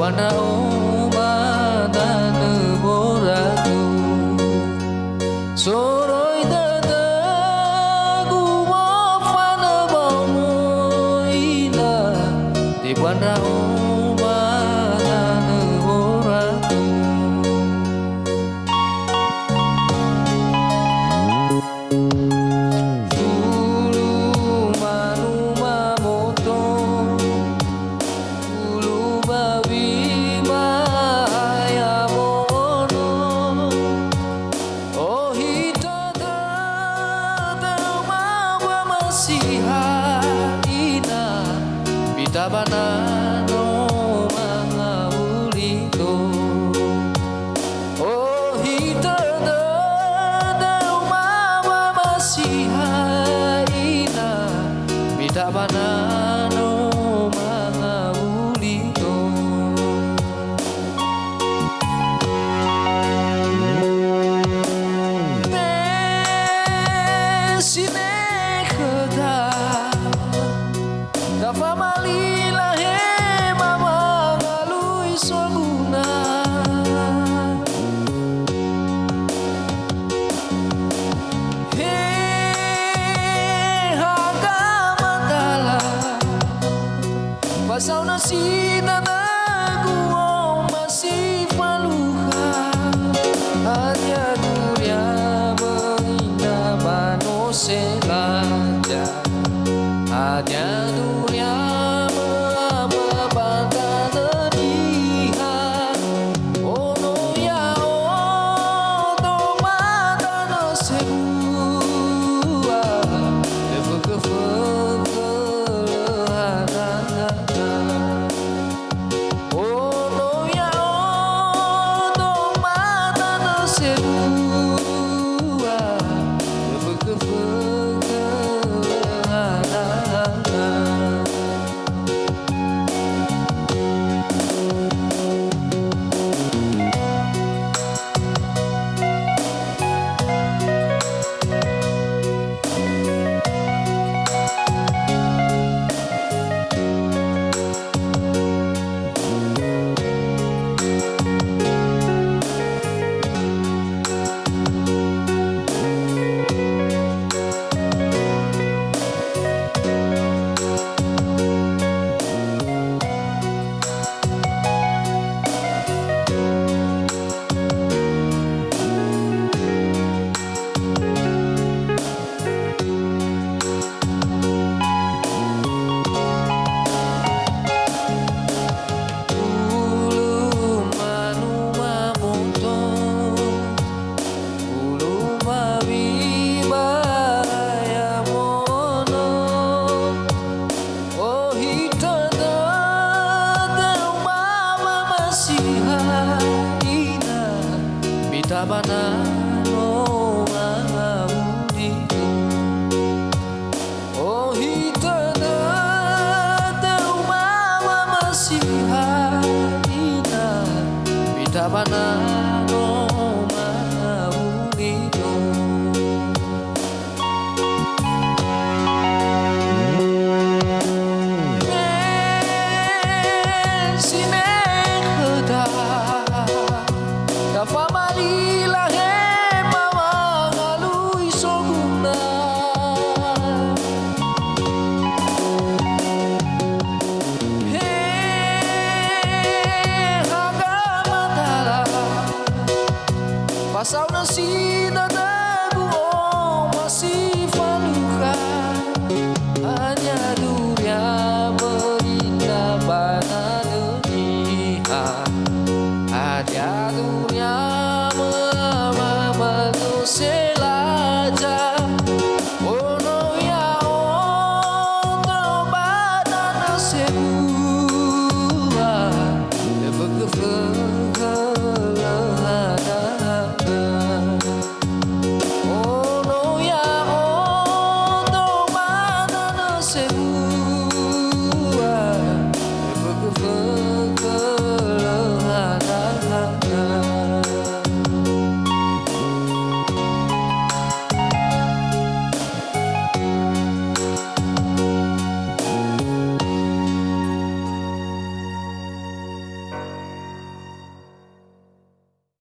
Wana oma dana boraku Soroi dadaku wafana bamoina Di wana oma dana boraku Ulu manuma moto Tabana no mga ulito Oh hita da umama masihaina Bitabana no mga ulito Mesine keda Dafa malila he mama ngalui soguna He haga matala Pasau nasita nagu masih paluha Hanya dunia menghina manusia laja Hanya dunia memabata terlihat Oh no ya oh tomata no segua Oh no ya oh tomata no segua Tabana no mga ulito Oh hita na umama masihaina Bitabana